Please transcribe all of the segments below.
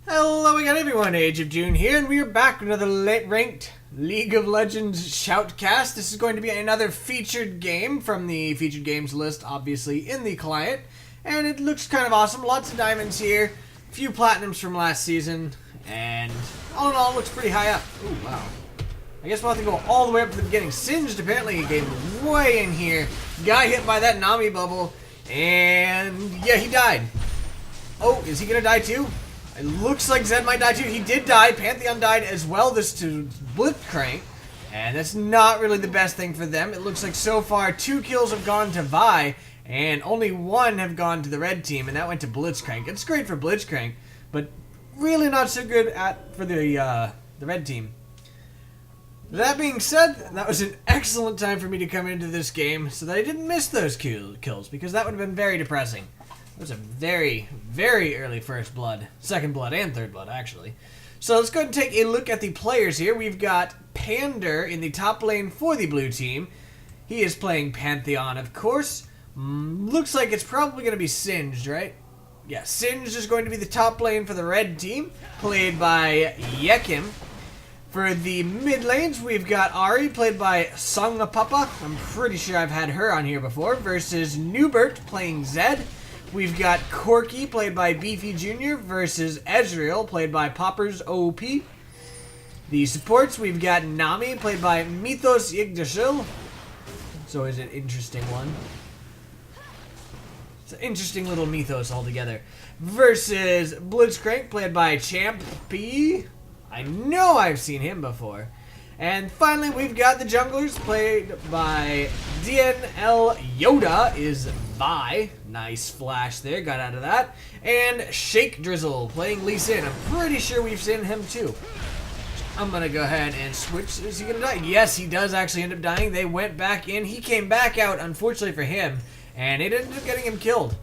Hello again everyone, Ageofdune here, and we are back with another late-ranked League of Legends Shoutcast. This is going to be another featured game from the featured games list, obviously, in the client. And it looks kind of awesome. Lots of diamonds here, a few platinums from last season, and all in all, it looks pretty high up. Ooh, wow. I guess we'll have to go all the way up to the beginning. Singed, apparently, he came way in here. Got hit by that Nami bubble, and yeah, he died. Oh, is he gonna die too? It looks like Zed might die too. He did die. Pantheon died as well this to Blitzcrank. And that's not really the best thing for them. It looks like so far 2 kills have gone to Vi. And only 1 have gone to the red team. And that went to Blitzcrank. It's great for Blitzcrank. But really not so good for the red team. That being said, that was an excellent time for me to come into this game. So that I didn't miss those kills. Because that would have been very depressing. It was a very, very early first blood. Second blood and third blood, actually. So let's go ahead and take a look at the players here. We've got Pander in the top lane for the blue team. He is playing Pantheon, of course. Looks like it's probably going to be Singed, right? Yeah, Singed is going to be the top lane for the red team, played by Yekim. For the mid lanes, we've got Ari, played by Songapapa. I'm pretty sure I've had her on here before, versus Newbert, playing Zed. We've got Corki, played by Beefy Jr., versus Ezreal, played by Poppers OP. The supports, we've got Nami, played by Mythos Yggdrasil. It's always an interesting one. It's an interesting little mythos altogether. Versus Blitzcrank, played by Champ P. I know I've seen him before. And finally, we've got the junglers, played by DNL Yoda, is Vi. Nice flash there, got out of that. And Shake Drizzle, playing Lee Sin. I'm pretty sure we've seen him too. I'm going to go ahead and switch. Is he going to die? Yes, he does actually end up dying. They went back in. He came back out, unfortunately for him. And it ended up getting him killed.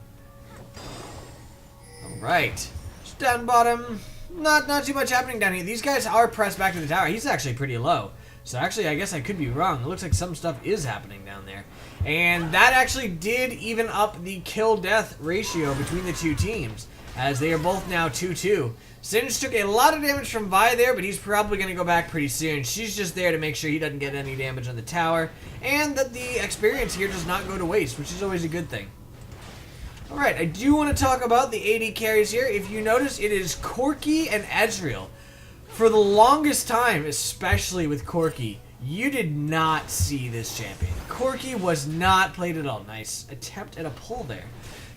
Alright. Just down bottom. Not too much happening down here. These guys are pressed back to the tower. He's actually pretty low. So actually, I guess I could be wrong. It looks like some stuff is happening down there. And that actually did even up the kill-death ratio between the two teams, as they are both now 2-2. Singed took a lot of damage from Vi there, but he's probably going to go back pretty soon. She's just there to make sure he doesn't get any damage on the tower, and that the experience here does not go to waste, which is always a good thing. Alright, I do want to talk about the AD carries here. If you notice, it is Corki and Ezreal. For the longest time, especially with Corki, you did not see this champion. Corki was not played at all. Nice attempt at a pull there.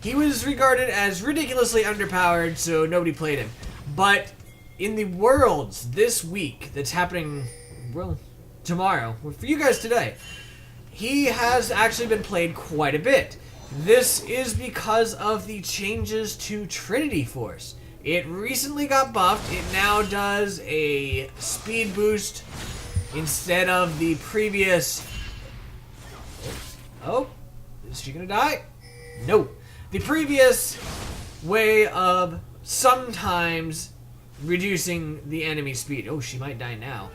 He was regarded as ridiculously underpowered, so nobody played him. But in the Worlds this week, that's happening, well, tomorrow, well, for you guys today, he has actually been played quite a bit. This is because of the changes to Trinity Force. It recently got buffed. It now does a speed boost instead of the previous... Oh, is she gonna die? No. The previous way of sometimes reducing the enemy speed. Oh, she might die now.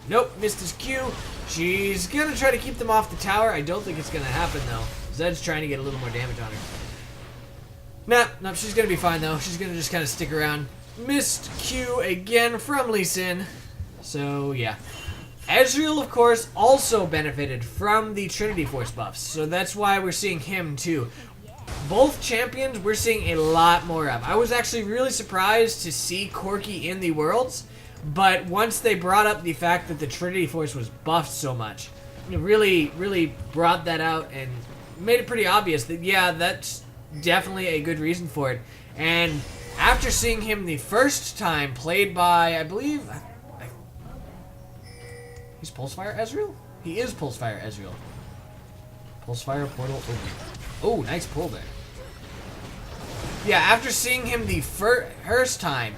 Nope, missed his Q. She's gonna try to keep them off the tower. I don't think it's gonna happen though. Zed's trying to get a little more damage on her. Nah, she's gonna be fine though. She's gonna just kind of stick around. Missed Q again from Lee Sin. So yeah. Ezreal, of course, also benefited from the Trinity Force buffs. So that's why we're seeing him too. Both champions we're seeing a lot more of. I was actually really surprised to see Corki in the Worlds. But once they brought up the fact that the Trinity Force was buffed so much, it really brought that out and made it pretty obvious that, yeah, that's definitely a good reason for it. And after seeing him the first time played by, I believe, he's Pulsefire Ezreal? He is Pulsefire Ezreal. Pulsefire Portal open. Oh, nice pull there. Yeah, after seeing him the first time,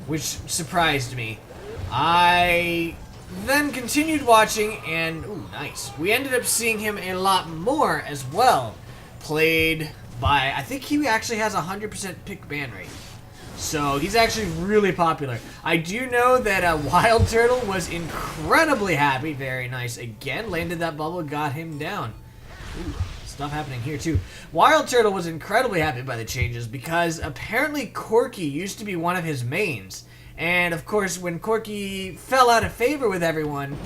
which surprised me, I then continued watching, and ooh, nice. We ended up seeing him a lot more as well, played by, I think he actually has a 100% pick ban rate. So he's actually really popular. I do know that Wild Turtle was incredibly happy. Very nice. Again, landed that bubble, got him down. Ooh, stuff happening here too. Wild Turtle was incredibly happy by the changes because apparently Corki used to be one of his mains. And of course, when Corki fell out of favor with everyone,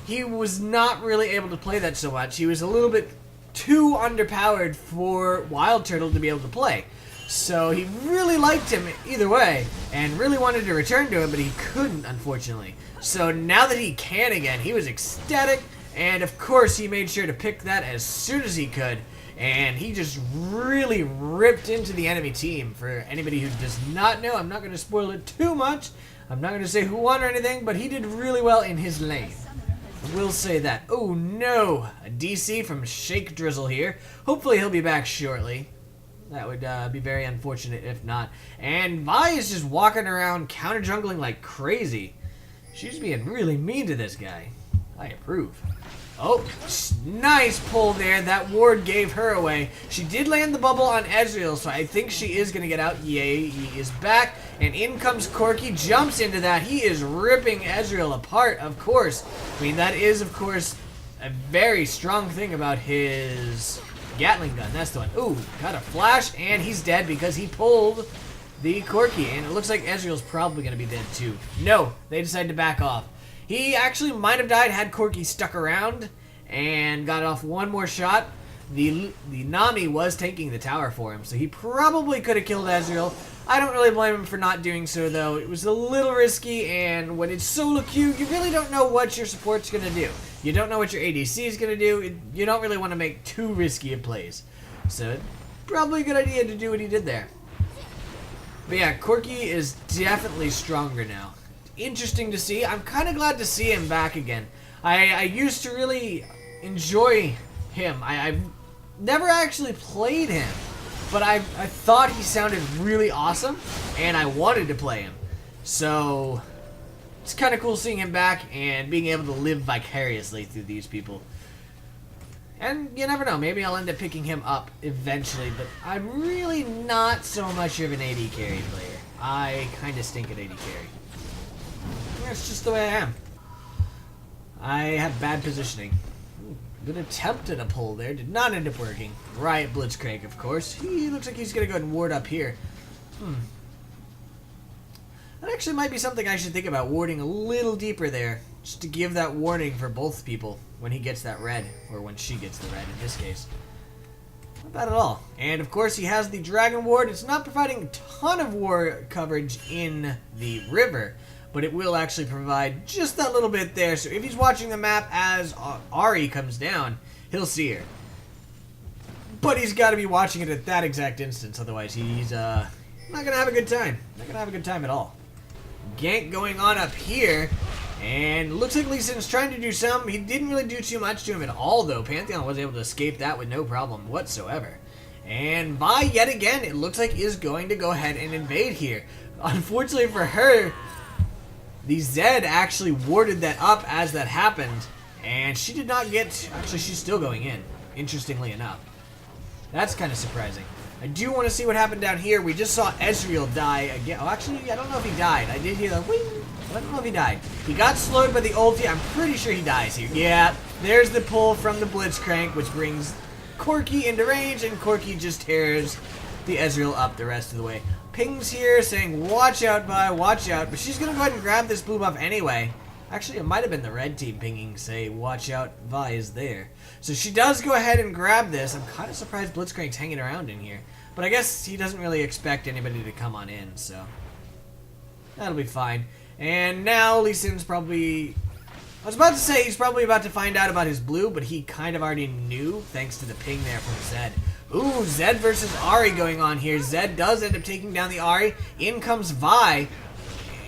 he was not really able to play that so much. He was a little bit too underpowered for Wild Turtle to be able to play. So he really liked him either way and really wanted to return to him, but he couldn't, unfortunately. So now that he can again, he was ecstatic, and of course he made sure to pick that as soon as he could, and he just really ripped into the enemy team. For anybody who does not know, I'm not going to spoil it too much. I'm not going to say who won or anything, but he did really well in his lane. I will say that. Oh no, a DC from Shake Drizzle here. Hopefully he'll be back shortly. That would be very unfortunate if not. And Vi is just walking around counter-jungling like crazy. She's being really mean to this guy. I approve. Oh, nice pull there. That ward gave her away. She did land the bubble on Ezreal, so I think she is going to get out. Yay, he is back. And in comes Corki, jumps into that. He is ripping Ezreal apart, of course. I mean, that is, of course, a very strong thing about his Gatling gun. That's the one. Ooh, got a flash, and he's dead because he pulled the Corki. And it looks like Ezreal's probably going to be dead too. No, they decided to back off. He actually might have died had Corki stuck around and got off one more shot. The Nami was tanking the tower for him, so he probably could have killed Ezreal. I don't really blame him for not doing so, though. It was a little risky, and when it's solo queue, you really don't know what your support's going to do. You don't know what your ADC is going to do. You don't really want to make too risky of plays. So, probably a good idea to do what he did there. But yeah, Corki is definitely stronger now. Interesting to see. I'm kind of glad to see him back again. I used to really enjoy him. I've never actually played him, but I thought he sounded really awesome, and I wanted to play him. So it's kind of cool seeing him back and being able to live vicariously through these people. And you never know, maybe I'll end up picking him up eventually, but I'm really not so much of an AD carry player. I kind of stink at AD carry. That's just the way I am. I have bad positioning. Good attempt at a pull there. Did not end up working. Riot Blitzcrank, of course. He looks like he's going to go ahead and ward up here. That actually might be something I should think about, warding a little deeper there. Just to give that warning for both people when he gets that red. Or when she gets the red, in this case. Not bad at all. And, of course, he has the Dragon Ward. It's not providing a ton of war coverage in the river, but it will actually provide just that little bit there. So if he's watching the map as Ahri comes down, he'll see her. But he's got to be watching it at that exact instance, otherwise he's not going to have a good time. Not going to have a good time at all. Gank going on up here, and looks like Lee Sin's trying to do some. He didn't really do too much to him at all, though. Pantheon was able to escape that with no problem whatsoever. And Vi, yet again, it looks like is going to go ahead and invade here. Unfortunately for her, the Zed actually warded that up as that happened, and she did not get... Actually, she's still going in, interestingly enough. That's kind of surprising. I do want to see what happened down here. We just saw Ezreal die again. Oh, actually, I don't know if he died. I did hear the wing, but I don't know if he died. He got slowed by the ulti. I'm pretty sure he dies here. Yeah, there's the pull from the Blitzcrank, which brings Corki into range, and Corki just tears the Ezreal up the rest of the way. Pings here saying, watch out, Vi, watch out. But she's going to go ahead and grab this blue buff anyway. Actually, it might have been the red team pinging, say, watch out, Vi is there. So she does go ahead and grab this. I'm kind of surprised Blitzcrank's hanging around in here. But I guess he doesn't really expect anybody to come on in, so that'll be fine. And now Lee Sin's probably... I was about to say he's probably about to find out about his blue, but he kind of already knew, thanks to the ping there from Zed. Ooh, Zed versus Ahri going on here. Zed does end up taking down the Ahri. In comes Vi.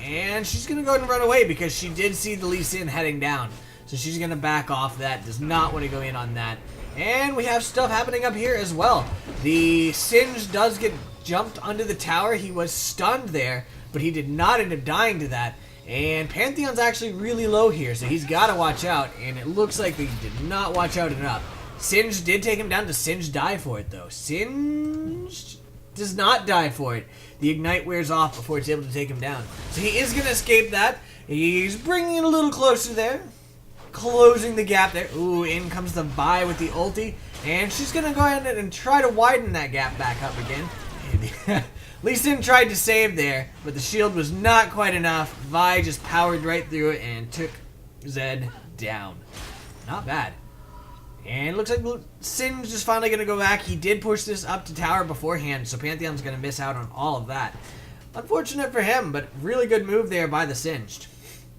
And she's going to go ahead and run away because she did see the Lee Sin heading down. So she's going to back off that. Does not want to go in on that. And we have stuff happening up here as well. The Singe does get jumped under the tower. He was stunned there, but he did not end up dying to that. And Pantheon's actually really low here, so he's got to watch out. And it looks like they did not watch out enough. Singe did take him down. Does Singe die for it, though? Singe does not die for it. The Ignite wears off before it's able to take him down. So he is going to escape that. He's bringing it a little closer there. closing the gap there. Ooh, in comes the Vi with the ulti. And she's going to go ahead and try to widen that gap back up again. Lee Sin tried to save there, but the shield was not quite enough. Vi just powered right through it and took Zed down. Not bad. And it looks like Sin's just finally going to go back. He did push this up to tower beforehand, so Pantheon's going to miss out on all of that. Unfortunate for him, but really good move there by the Singed.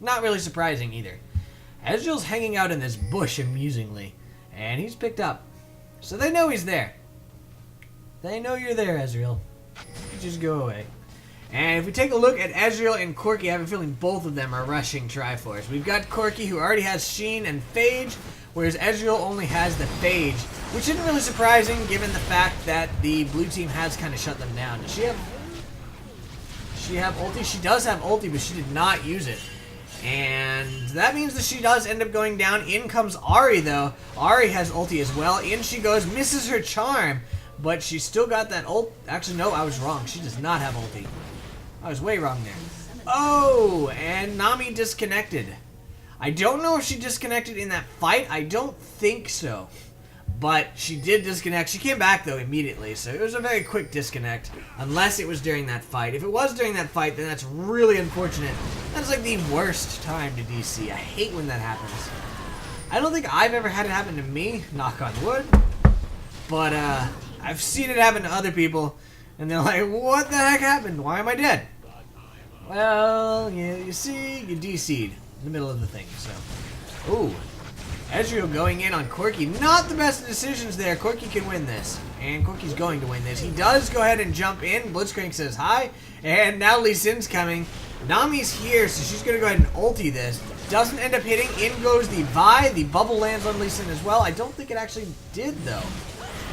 Not really surprising either. Ezreal's hanging out in this bush amusingly, and he's picked up. So they know he's there. They know you're there, Ezreal. Just go away. And if we take a look at Ezreal and Corki, I have a feeling both of them are rushing Triforce. We've got Corki, who already has Sheen and Phage, whereas Ezreal only has the Phage, which isn't really surprising given the fact that the blue team has kind of shut them down. Does she have ulti? She does have ulti, but she did not use it. And that means that she does end up going down. In comes Ahri, though. Ahri has ulti as well. In she goes, misses her charm, but she still got that ult. Actually, no, I was wrong. She does not have ulti. I was way wrong there. Oh, and Nami disconnected. I don't know if she disconnected in that fight. I don't think so. But she did disconnect. She came back, though, immediately. So it was a very quick disconnect. Unless it was during that fight. If it was during that fight, then that's really unfortunate. That's like the worst time to DC. I hate when that happens. I don't think I've ever had it happen to me. Knock on wood. But, I've seen it happen to other people. And they're like, what the heck happened? Why am I dead? Well, yeah, you see, you DC'd in the middle of the thing, so. Ooh. Ezreal going in on Corki. Not the best of decisions there. Corki can win this. And Corki's going to win this. He does go ahead and jump in. Blitzcrank says hi. And now Lee Sin's coming. Nami's here, so she's going to go ahead and ulti this. Doesn't end up hitting. In goes the Vi. The bubble lands on Lee Sin as well. I don't think it actually did, though.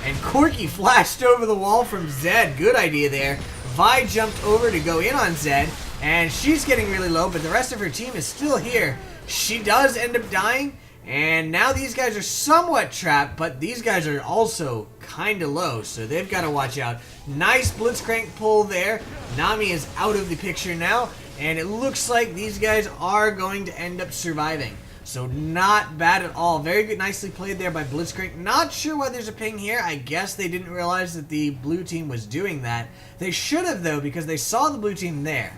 And Corki flashed over the wall from Zed. Good idea there. Vi jumped over to go in on Zed. And she's getting really low, but the rest of her team is still here. She does end up dying. And now these guys are somewhat trapped, but these guys are also kind of low, so they've got to watch out. Nice Blitzcrank pull there. Nami is out of the picture now, and it looks like these guys are going to end up surviving. So not bad at all. Very good, nicely played there by Blitzcrank. Not sure why there's a ping here. I guess they didn't realize that the blue team was doing that. They should have, though, because they saw the blue team there.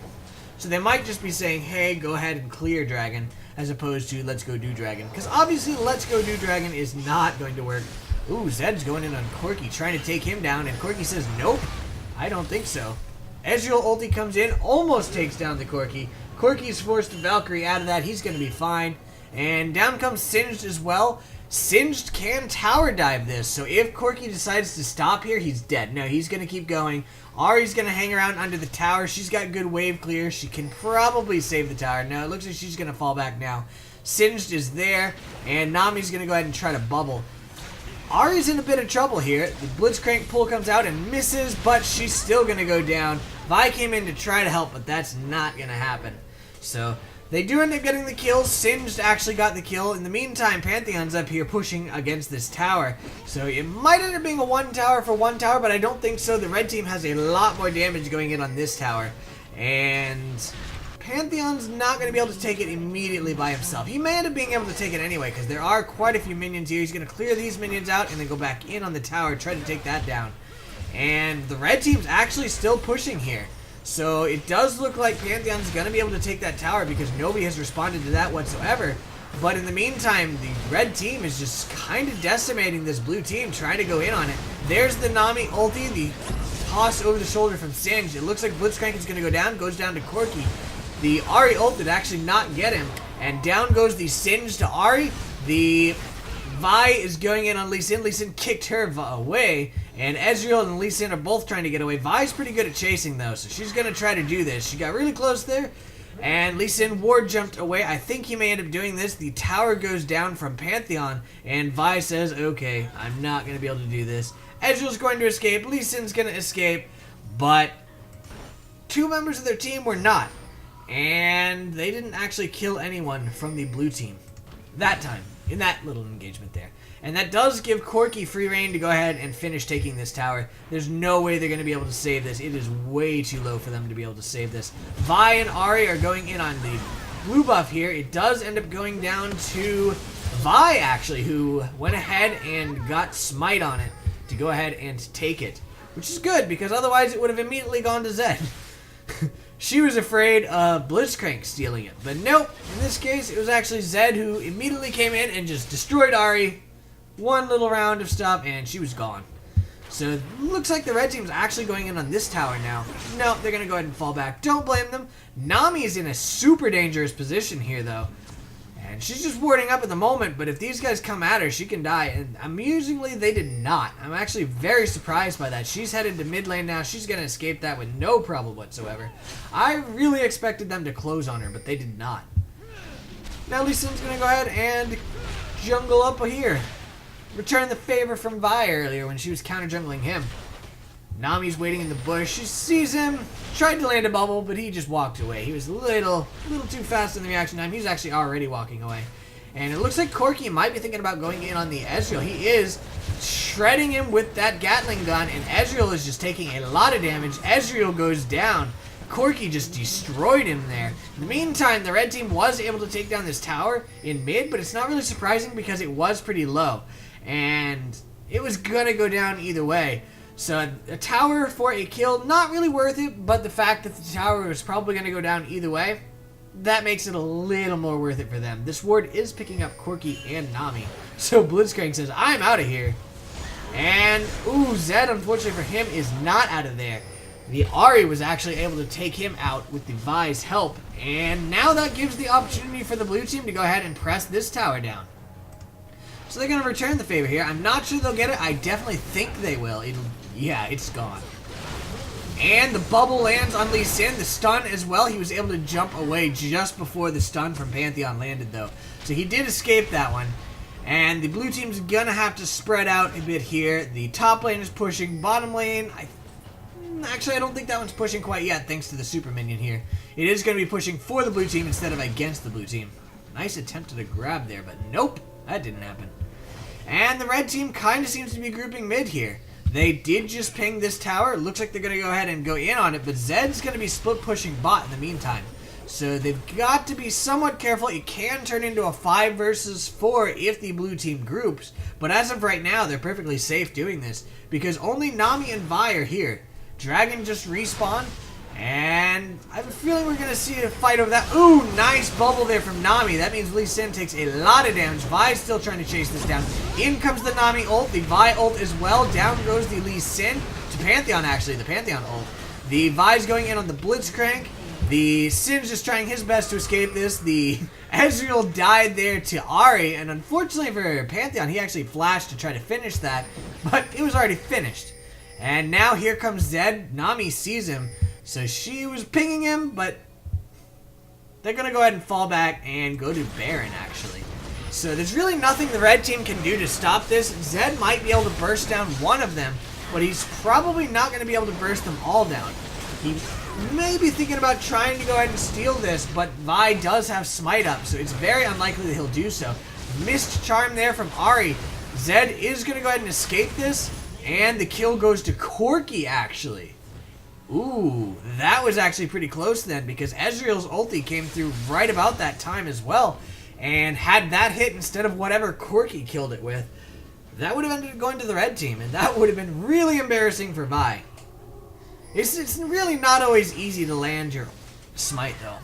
So they might just be saying, hey, go ahead and clear Dragon, as opposed to let's go do Dragon. Because obviously let's go do Dragon is not going to work. Ooh, Zed's going in on Corki, trying to take him down, and Corki says, nope, I don't think so. Ezreal ulti comes in, almost takes down the Corki. Corki's forced Valkyrie out of that. He's going to be fine. And down comes Singed as well. Singed can tower dive this, so if Corki decides to stop here, he's dead. No, he's going to keep going. Ahri's going to hang around under the tower. She's got good wave clear. She can probably save the tower. No, it looks like she's going to fall back now. Singed is there, and Nami's going to go ahead and try to bubble. Ahri's in a bit of trouble here. The Blitzcrank pull comes out and misses, but she's still going to go down. Vi came in to try to help, but that's not going to happen. So they do end up getting the kill. Singed actually got the kill. In the meantime, Pantheon's up here pushing against this tower. So it might end up being a one tower for one tower, but I don't think so. The red team has a lot more damage going in on this tower. And Pantheon's not going to be able to take it immediately by himself. He may end up being able to take it anyway, because there are quite a few minions here. He's going to clear these minions out and then go back in on the tower, try to take that down. And the red team's actually still pushing here. So it does look like Pantheon's going to be able to take that tower because nobody has responded to that whatsoever. But in the meantime, the red team is just kind of decimating this blue team, trying to go in on it. There's the Nami ulti, the toss over the shoulder from Singed. It looks like Blitzcrank is going to go down, goes down to Corki. The Ahri ult did actually not get him. And down goes the Singed to Ahri. The Vi is going in on Lee Sin. Lee Sin kicked her away. And Ezreal and Lee Sin are both trying to get away. Vi's pretty good at chasing, though, so she's going to try to do this. She got really close there, and Lee Sin ward jumped away. I think he may end up doing this. The tower goes down from Pantheon, and Vi says, okay, I'm not going to be able to do this. Ezreal's going to escape. Lee Sin's going to escape, but two members of their team were not. And they didn't actually kill anyone from the blue team that time, in that little engagement there. And that does give Corki free reign to go ahead and finish taking this tower. There's no way they're going to be able to save this. It is way too low for them to be able to save this. Vi and Ahri are going in on the blue buff here, it does end up going down to Vi, actually, who went ahead and got smite on it to go ahead and take it. Which is good, because otherwise it would have immediately gone to Zed. She was afraid of Blitzcrank stealing it. But nope, in this case, it was actually Zed who immediately came in and just destroyed Ahri. One little round of stuff, and she was gone. So it looks like the red team's actually going in on this tower now. No, they're going to go ahead and fall back. Don't blame them. Nami is in a super dangerous position here, though. And she's just warding up at the moment, but if these guys come at her, she can die. And amusingly, they did not. I'm actually very surprised by that. She's headed to mid lane now. She's going to escape that with no problem whatsoever. I really expected them to close on her, but they did not. Now Lee Sin's going to go ahead and jungle up here. Return the favor from Vi earlier when she was counter-jungling him. Nami's waiting in the bush. She sees him, tried to land a bubble, but he just walked away. He was a little too fast in the reaction time. He's actually already walking away. And it looks like Corki might be thinking about going in on the Ezreal. He is shredding him with that Gatling gun, and Ezreal is just taking a lot of damage. Ezreal goes down. Corki just destroyed him there. In the meantime, the red team was able to take down this tower in mid, but it's not really surprising because it was pretty low. And it was going to go down either way. So a tower for a kill, not really worth it, but the fact that the tower was probably going to go down either way, that makes it a little more worth it for them. This ward is picking up Corki and Nami. So Blitzcrank says, I'm out of here. And, ooh, Zed, unfortunately for him, is not out of there. The Ahri was actually able to take him out with the Vi's help. And now that gives the opportunity for the blue team to go ahead and press this tower down. So they're going to return the favor here. I'm not sure they'll get it. I definitely think they will. Yeah, it's gone. And the bubble lands on Lee Sin. The stun as well. He was able to jump away just before the stun from Pantheon landed, though. So he did escape that one. And the blue team's going to have to spread out a bit here. The top lane is pushing. Bottom lane, actually, I don't think that one's pushing quite yet, thanks to the super minion here. It is going to be pushing for the blue team instead of against the blue team. Nice attempt at a grab there, but nope, that didn't happen. And the red team kind of seems to be grouping mid here. They did just ping this tower. It looks like they're going to go ahead and go in on it, but Zed's going to be split pushing bot in the meantime. So they've got to be somewhat careful. It can turn into a 5 versus 4 if the blue team groups, but as of right now, they're perfectly safe doing this because only Nami and Vi are here. Dragon just respawned, and I have a feeling we're going to see a fight over that. Ooh, nice bubble there from Nami. That means Lee Sin takes a lot of damage. Vi's still trying to chase this down. In comes the Nami ult, the Vi ult as well. Down goes the Lee Sin to Pantheon, actually, the Pantheon ult. The Vi's going in on the Blitzcrank. The Sin's just trying his best to escape this. The Ezreal died there to Ahri, and unfortunately for Pantheon, he actually flashed to try to finish that, but it was already finished. And now here comes Zed. Nami sees him. So she was pinging him, but they're going to go ahead and fall back and go to Baron, actually. So there's really nothing the red team can do to stop this. Zed might be able to burst down one of them, but he's probably not going to be able to burst them all down. He may be thinking about trying to go ahead and steal this, but Vi does have smite up, so it's very unlikely that he'll do so. Missed charm there from Ahri. Zed is going to go ahead and escape this. And the kill goes to Corki, actually. Ooh, that was actually pretty close then, because Ezreal's ulti came through right about that time as well. And had that hit instead of whatever Corki killed it with, that would have ended up going to the red team, and that would have been really embarrassing for Vi. It's really not always easy to land your smite, though.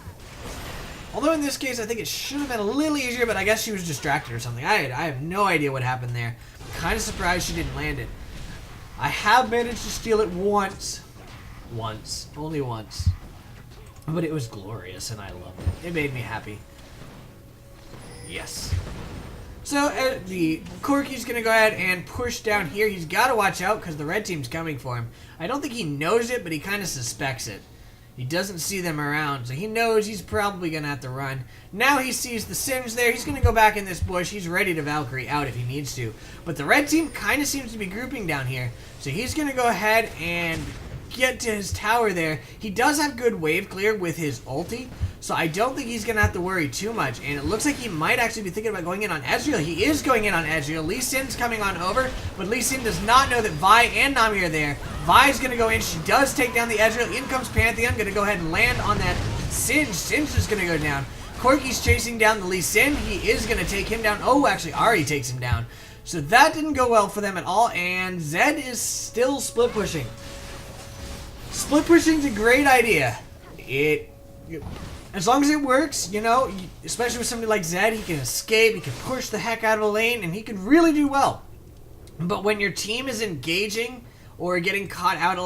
Although in this case, I think it should have been a little easier, but I guess she was distracted or something. I have no idea what happened there. I'm kind of surprised she didn't land it. I have managed to steal it once. Only once. But it was glorious, and I loved it. It made me happy. Yes. So, the Corki's going to go ahead and push down here. He's got to watch out, because the red team's coming for him. I don't think he knows it, but he kind of suspects it. He doesn't see them around, so he knows he's probably going to have to run. Now he sees the Sims there. He's going to go back in this bush. He's ready to Valkyrie out if he needs to. But the red team kind of seems to be grouping down here. So he's going to go ahead and get to his tower there. He does have good wave clear with his ulti, so I don't think he's going to have to worry too much. And it looks like he might actually be thinking about going in on Ezreal. He is going in on Ezreal. Lee Sin's coming on over, but Lee Sin does not know that Vi and Nami are there. Vi's going to go in. She does take down the Ezreal. In comes Pantheon. Going to go ahead and land on that Singe. Singe is going to go down. Corki's chasing down the Lee Sin. He is going to take him down. Oh, actually, Ari takes him down. So that didn't go well for them at all, and Zed is still split pushing. Split pushing's a great idea. As long as it works, you know, especially with somebody like Zed, he can escape, he can push the heck out of a lane, and he can really do well. But when your team is engaging or getting caught out a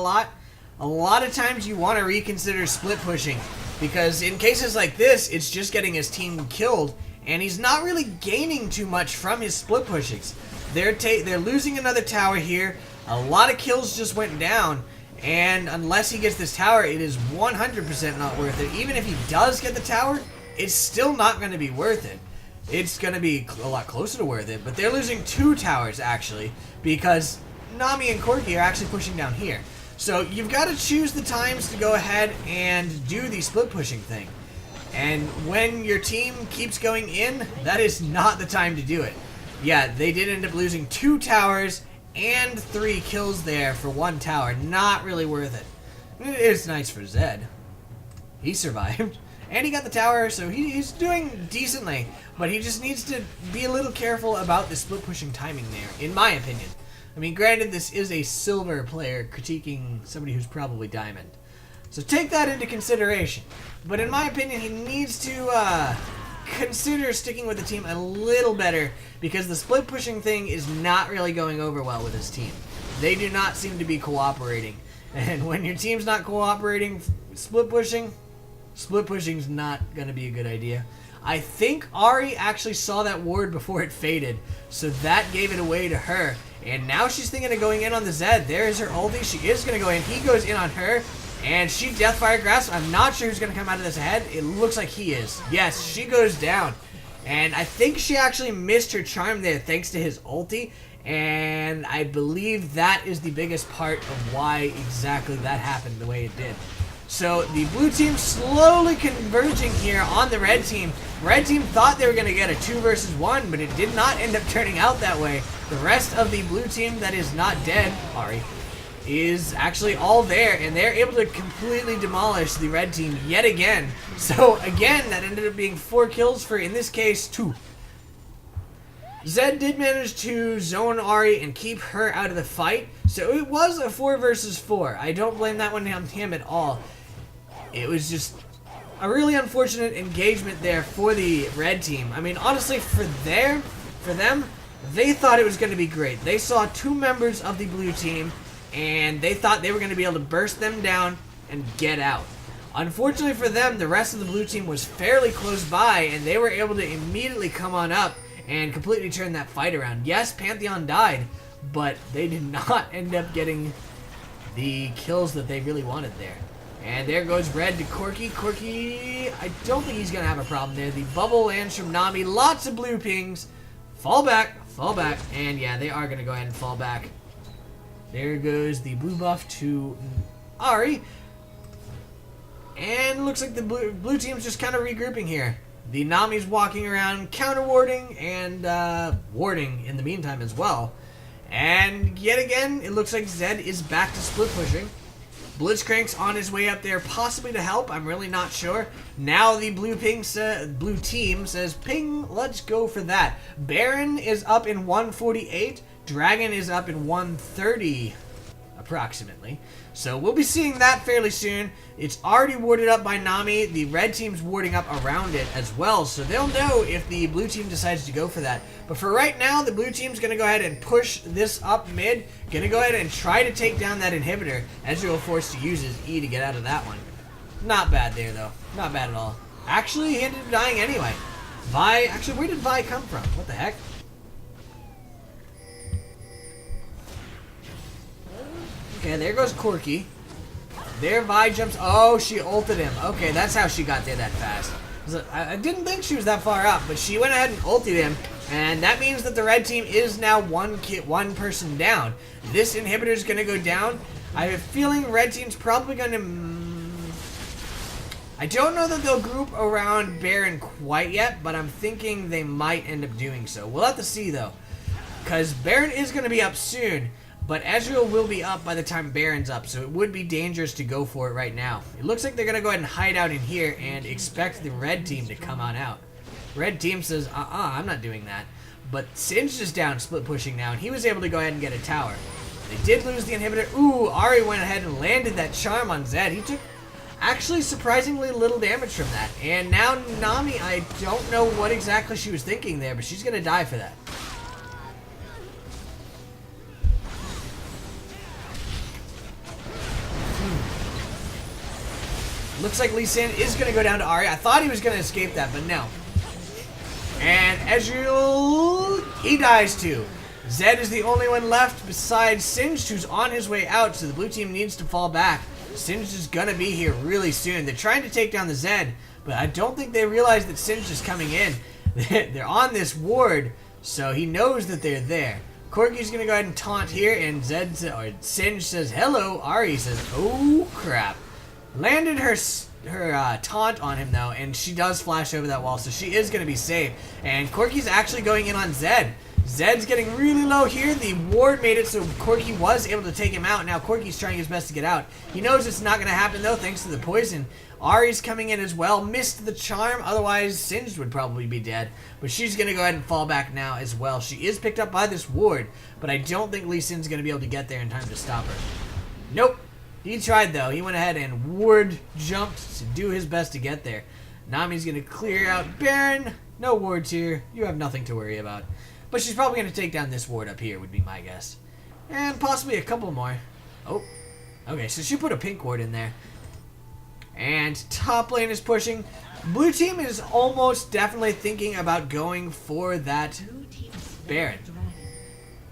lot of times you want to reconsider split pushing. Because in cases like this, it's just getting his team killed, and he's not really gaining too much from his split pushings. They're losing another tower here. A lot of kills just went down, and unless he gets this tower, it is 100% not worth it. Even if he does get the tower, it's still not going to be worth it. It's going to be a lot closer to worth it, but they're losing 2 towers, actually, because Nami and Corki are actually pushing down here. So you've got to choose the times to go ahead and do the split pushing thing. And when your team keeps going in, that is not the time to do it. Yeah, they did end up losing 2 towers and 3 kills there for 1 tower. Not really worth it. It's nice for Zed. He survived. And he got the tower, so he's doing decently. But he just needs to be a little careful about the split pushing timing there, in my opinion. I mean, granted, this is a silver player critiquing somebody who's probably diamond. So take that into consideration. But in my opinion, he needs to consider sticking with the team a little better, because the split pushing thing is not really going over well with his team. They do not seem to be cooperating. And when your team's not cooperating, split pushing's not going to be a good idea. I think Ari actually saw that ward before it faded, so that gave it away to her. And now she's thinking of going in on the Zed. There's her ulti. She is going to go in. He goes in on her, and she Deathfire Grasp. I'm not sure who's going to come out of this ahead. It looks like he is. Yes, she goes down. And I think she actually missed her charm there thanks to his ulti. And I believe that is the biggest part of why exactly that happened the way it did. So the blue team slowly converging here on the red team. Red team thought they were going to get a 2 versus 1, but it did not end up turning out that way. The rest of the blue team that is not dead, Ari, is actually all there, and they're able to completely demolish the red team yet again. So again, that ended up being 4 kills for, in this case, 2. Zed did manage to zone Ari and keep her out of the fight, so it was a 4 versus 4. I don't blame that one on him at all. It was just a really unfortunate engagement there for the red team. I mean, honestly, for them, they thought it was going to be great. They saw 2 members of the blue team, and they thought they were going to be able to burst them down and get out. Unfortunately for them, the rest of the blue team was fairly close by, and they were able to immediately come on up and completely turn that fight around. Yes, Pantheon died, but they did not end up getting the kills that they really wanted there. And there goes red to Corki. Corki, I don't think he's going to have a problem there. The bubble lands from Nami. Lots of blue pings. Fall back. And yeah, they are going to go ahead and fall back. There goes the blue buff to Ari. And looks like the blue team's just kind of regrouping here. The Nami's walking around counter-warding and warding in the meantime as well. And yet again, it looks like Zed is back to split pushing. Blitzcrank's on his way up there, possibly to help. I'm really not sure. Now the blue team says, ping, let's go for that. Baron is up in 148. Dragon is up in 130, approximately. So we'll be seeing that fairly soon. It's already warded up by Nami. The red team's warding up around it as well, so they'll know if the blue team decides to go for that. But for right now, the blue team's going to go ahead and push this up mid. Going to go ahead and try to take down that inhibitor. Ezreal forced to use his E to get out of that one. Not bad there, though. Not bad at all. Actually, he ended up dying anyway. Vi, actually, where did Vi come from? What the heck? Okay, there goes Corki. There Vi jumps. Oh, she ulted him. Okay, that's how she got there that fast. I didn't think she was that far up, but she went ahead and ulted him. And that means that the red team is now one person down. This inhibitor is going to go down. I have a feeling red team's probably going to... I don't know that they'll group around Baron quite yet, but I'm thinking they might end up doing so. We'll have to see, though. Because Baron is going to be up soon. But Ezreal will be up by the time Baron's up, so it would be dangerous to go for it right now. It looks like they're going to go ahead and hide out in here and expect the red team to come on out. Red team says, I'm not doing that. But Singed is down, split pushing now, and he was able to go ahead and get a tower. They did lose the inhibitor. Ooh, Ahri went ahead and landed that charm on Zed. He took actually surprisingly little damage from that. And now Nami, I don't know what exactly she was thinking there, but she's going to die for that. Looks like Lee Sin is going to go down to Ahri. I thought he was going to escape that, but no. And Ezreal, he dies too. Zed is the only one left besides Singed, who's on his way out, so the blue team needs to fall back. Singed is going to be here really soon. They're trying to take down the Zed, but I don't think they realize that Singed is coming in. They're on this ward, so he knows that they're there. Corki's going to go ahead and taunt here, and Singed says, hello. Ahri says, oh crap. Landed her taunt on him though, and she does flash over that wall, so she is going to be safe. And Corki's actually going in on Zed. Zed's getting really low here. The ward made it so Corki was able to take him out. Now Corki's trying his best to get out. He knows it's not going to happen though, thanks to the poison. Ahri's coming in as well. Missed the charm, otherwise Singed would probably be dead. But she's going to go ahead and fall back now as well. She is picked up by this ward, but I don't think Lee Sin's going to be able to get there in time to stop her. Nope. He tried though. He went ahead and ward jumped to do his best to get there. Nami's going to clear out Baron. No wards here. You have nothing to worry about. But she's probably going to take down this ward up here would be my guess. And possibly a couple more. Oh. Okay, so she put a pink ward in there. And top lane is pushing. Blue team is almost definitely thinking about going for that Baron.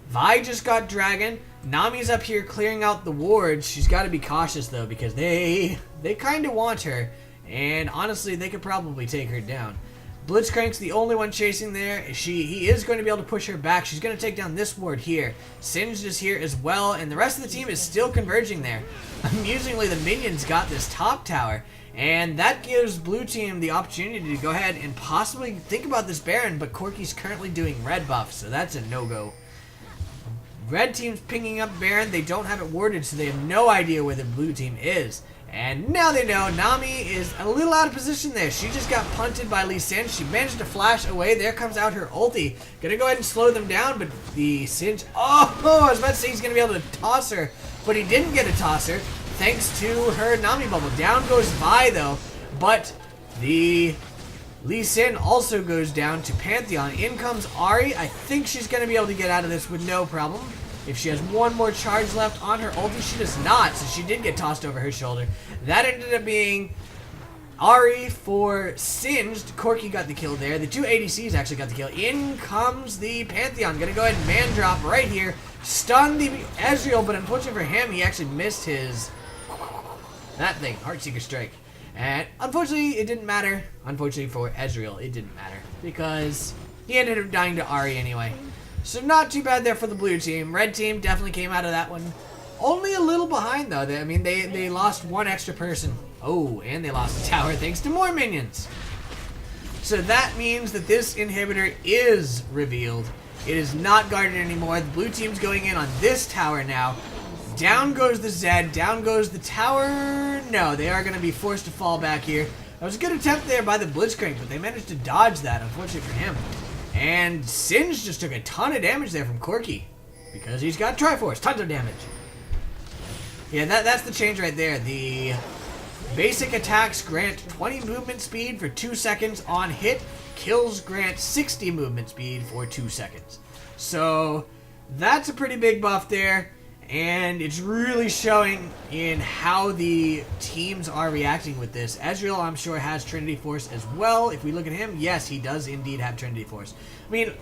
Vi just got Dragon. Nami's up here clearing out the wards. She's got to be cautious though, because they kind of want her, and honestly they could probably take her down. Blitzcrank's the only one chasing there. He is going to be able to push her back. She's going to take down this ward here. Singed is here as well, and the rest of the team is still converging there. Amusingly, the minions got this top tower, and that gives blue team the opportunity to go ahead and possibly think about this Baron, but Corki's currently doing red buff, so that's a no-go. Red team's pinging up Baron. They don't have it warded, so they have no idea where the blue team is. And now they know. Nami is a little out of position there. She just got punted by Lee Sin. She managed to flash away. There comes out her ulti. Gonna go ahead and slow them down, but the Singe... Oh, I was about to say he's gonna be able to toss her, but he didn't get a tosser thanks to her Nami bubble. Down goes Vi, though, but the Lee Sin also goes down to Pantheon. In comes Ahri. I think she's gonna be able to get out of this with no problem. If she has one more charge left on her ulti, she does not, so she did get tossed over her shoulder. That ended up being Ahri for Singed. Corki got the kill there. The two ADCs actually got the kill. In comes the Pantheon. Gonna go ahead and man drop right here. Stun the Ezreal, but unfortunately for him, he actually missed his... that thing, Heartseeker Strike. And unfortunately, it didn't matter. Unfortunately for Ezreal, it didn't matter, because he ended up dying to Ahri anyway. So not too bad there for the blue team. Red team definitely came out of that one only a little behind though. I mean, they lost one extra person. Oh, and they lost the tower thanks to more minions. So that means that this inhibitor is revealed. It is not guarded anymore. The blue team's going in on this tower now. Down goes the Zed. Down goes the tower. No, they are going to be forced to fall back here. That was a good attempt there by the Blitzcrank, but they managed to dodge that, unfortunately for him. And Singe just took a ton of damage there from Corki, because he's got Triforce, tons of damage. Yeah, that's the change right there. The basic attacks grant 20 movement speed for 2 seconds on hit. Kills grant 60 movement speed for 2 seconds. So that's a pretty big buff there. And it's really showing in how the teams are reacting with this. Ezreal, I'm sure, has Trinity Force as well. If we look at him, yes, he does indeed have Trinity Force. I mean,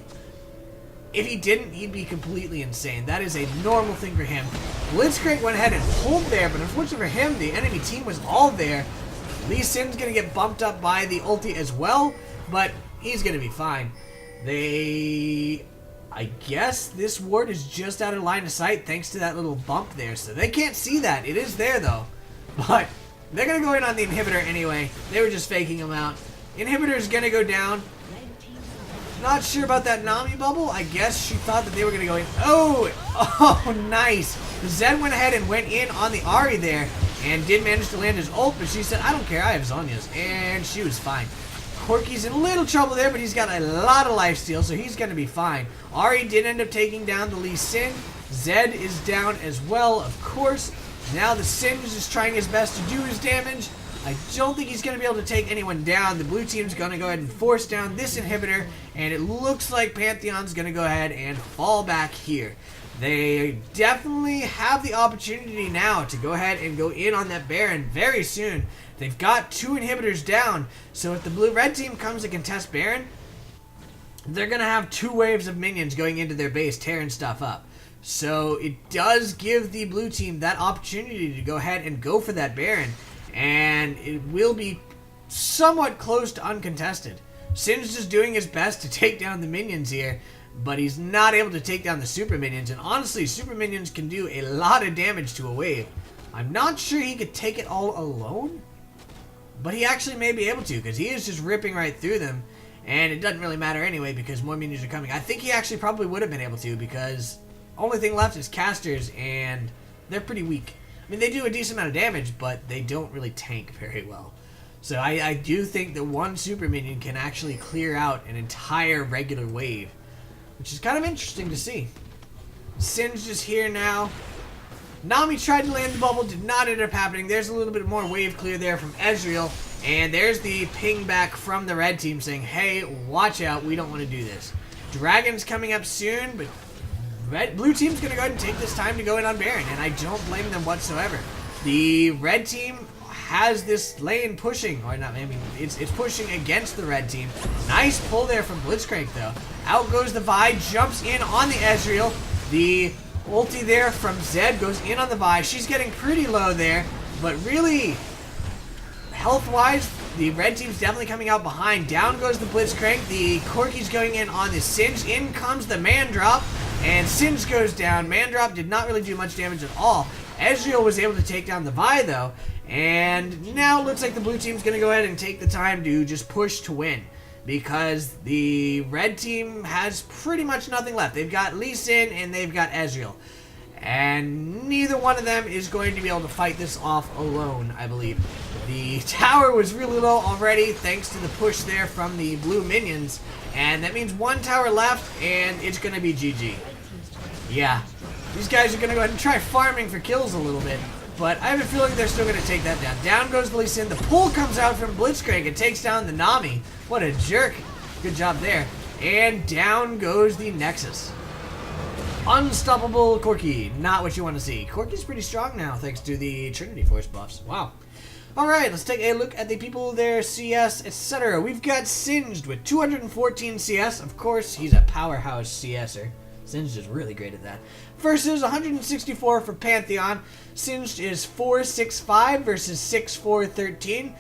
if he didn't, he'd be completely insane. That is a normal thing for him. Blitzcrank went ahead and pulled there, but unfortunately for him, the enemy team was all there. Lee Sin's going to get bumped up by the ulti as well, but he's going to be fine. I guess this ward is just out of line of sight thanks to that little bump there, so they can't see that. It is there, though. But they're going to go in on the inhibitor anyway. They were just faking him out. Inhibitor's going to go down. Not sure about that Nami bubble. I guess she thought that they were going to go in. Oh, nice. Zed went ahead and went in on the Ahri there and did manage to land his ult, but she said, I don't care, I have Zhonya's, and she was fine. Corki's in a little trouble there, but he's got a lot of lifesteal, so he's going to be fine. Ahri did end up taking down the Lee Sin. Zed is down as well, of course. Now the Sin is just trying his best to do his damage. I don't think he's going to be able to take anyone down. The blue team's going to go ahead and force down this inhibitor, and it looks like Pantheon's going to go ahead and fall back here. They definitely have the opportunity now to go ahead and go in on that Baron very soon. They've got 2 inhibitors down, so if the blue-red team comes to contest Baron, they're going to have 2 waves of minions going into their base, tearing stuff up. So it does give the blue team that opportunity to go ahead and go for that Baron, and it will be somewhat close to uncontested. Sin's just doing his best to take down the minions here, but he's not able to take down the super minions, and honestly, super minions can do a lot of damage to a wave. I'm not sure he could take it all alone, but he actually may be able to, because he is just ripping right through them, and it doesn't really matter anyway, because more minions are coming. I think he actually probably would have been able to, because only thing left is casters, and they're pretty weak. I mean, they do a decent amount of damage, but they don't really tank very well. So I do think that one super minion can actually clear out an entire regular wave, which is kind of interesting to see. Sin's just here now. Nami tried to land the bubble, did not end up happening. There's a little bit more wave clear there from Ezreal, and there's the ping back from the red team saying, hey, watch out, we don't want to do this. Dragon's coming up soon, but blue team's going to go ahead and take this time to go in on Baron, and I don't blame them whatsoever. The red team has this lane pushing, or not, I mean, it's pushing against the red team. Nice pull there from Blitzcrank, though. Out goes the Vi, jumps in on the Ezreal. The ulti there from Zed goes in on the Vi. She's getting pretty low there, but really, health-wise, the red team's definitely coming out behind. Down goes the Blitzcrank. The Corki's going in on the Singe. In comes the Man Drop, and Singe goes down. Man Drop did not really do much damage at all. Ezreal was able to take down the Vi, though, and now it looks like the blue team's going to go ahead and take the time to just push to win, because the red team has pretty much nothing left. They've got Lee Sin and they've got Ezreal, and neither one of them is going to be able to fight this off alone, I believe. The tower was really low already thanks to the push there from the blue minions, and that means 1 tower left, and it's going to be GG. Yeah, these guys are going to go ahead and try farming for kills a little bit, but I have a feeling they're still going to take that down. Down goes the Lee Sin. The pull comes out from Blitzcrank and takes down the Nami. What a jerk. Good job there. And down goes the Nexus. Unstoppable Corki. Not what you want to see. Corki's pretty strong now thanks to the Trinity Force buffs. Wow. Alright, let's take a look at the people, their CS, etc. We've got Singed with 214 CS. Of course, he's a powerhouse CSer. Singed is really great at that. Versus 164 for Pantheon. Singed is 465 versus 6413.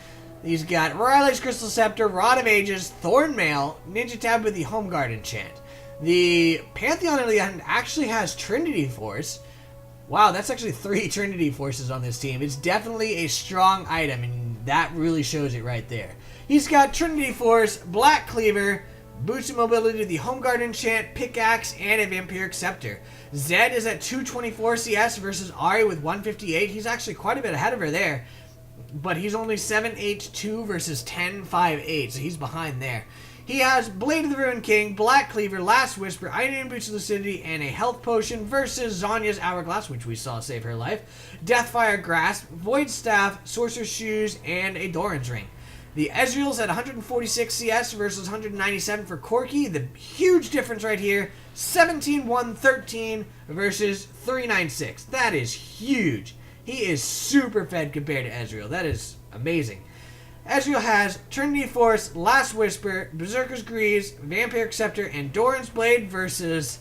He's got Riley's Crystal Scepter, Rod of Ages, Thornmail, Ninja Tab with the Home Guard enchant. The Pantheon, on the other hand, actually has Trinity Force. Wow, that's actually 3 Trinity Forces on this team. It's definitely a strong item, and that really shows it right there. He's got Trinity Force, Black Cleaver, Boost of Mobility, the Home Guard enchant, Pickaxe, and a Vampiric Scepter. Zed is at 224 CS versus Ahri with 158. He's actually quite a bit ahead of her there, but he's only 782 versus 1058, so he's behind there. He has Blade of the Ruined King, Black Cleaver, Last Whisper, Iron Boots of Lucidity, and a Health Potion versus Zhonya's Hourglass, which we saw save her life, Deathfire Grasp, Void Staff, Sorcerer's Shoes, and a Doran's Ring. The Ezreal's at 146 CS versus 197 for Corki. The huge difference right here, 17-1-13 versus 396. That is huge. He is super fed compared to Ezreal. That is amazing. Ezreal has Trinity Force, Last Whisper, Berserker's Greaves, Vampiric Scepter, and Doran's Blade versus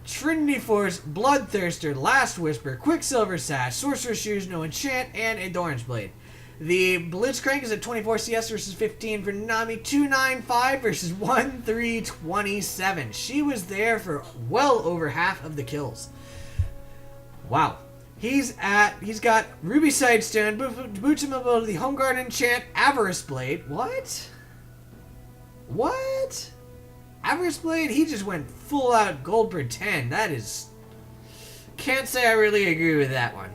Trinity Force, Bloodthirster, Last Whisper, Quicksilver Sash, Sorcerer's Shoes, No Enchant, and a Doran's Blade. The Blitzcrank is at 24 CS versus 15 for Nami, 295 versus 1327. She was there for well over half of the kills. Wow. He's got Ruby Sidestone, Boots of Mobility, Home Guard enchant, Avarice Blade. What? Everest Blade, he just went full out gold per 10. That is... Can't say I really agree with that one.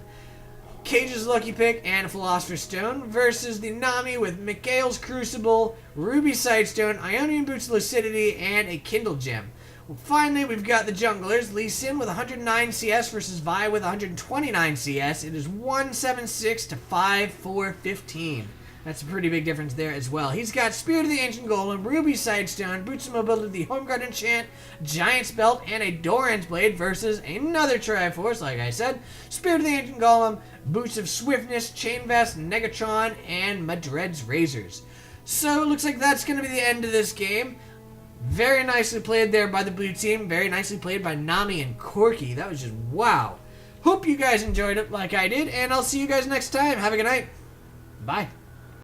Cage's Lucky Pick and Philosopher's Stone versus the Nami with Mikhail's Crucible, Ruby Sightstone, Ionian Boots Lucidity, and a Kindle Gem. Well, finally, we've got the Junglers. Lee Sin with 109 CS versus Vi with 129 CS. It is 176 to 5415. That's a pretty big difference there as well. He's got Spirit of the Ancient Golem, Ruby Sightstone, Boots of Mobility, Homeguard Enchant, Giant's Belt, and a Doran's Blade versus another Triforce, like I said. Spirit of the Ancient Golem, Boots of Swiftness, Chain Vest, Negatron, and Madred's Razors. So it looks like that's going to be the end of this game. Very nicely played there by the blue team. Very nicely played by Nami and Corki. That was just wow. Hope you guys enjoyed it like I did, and I'll see you guys next time. Have a good night. Bye.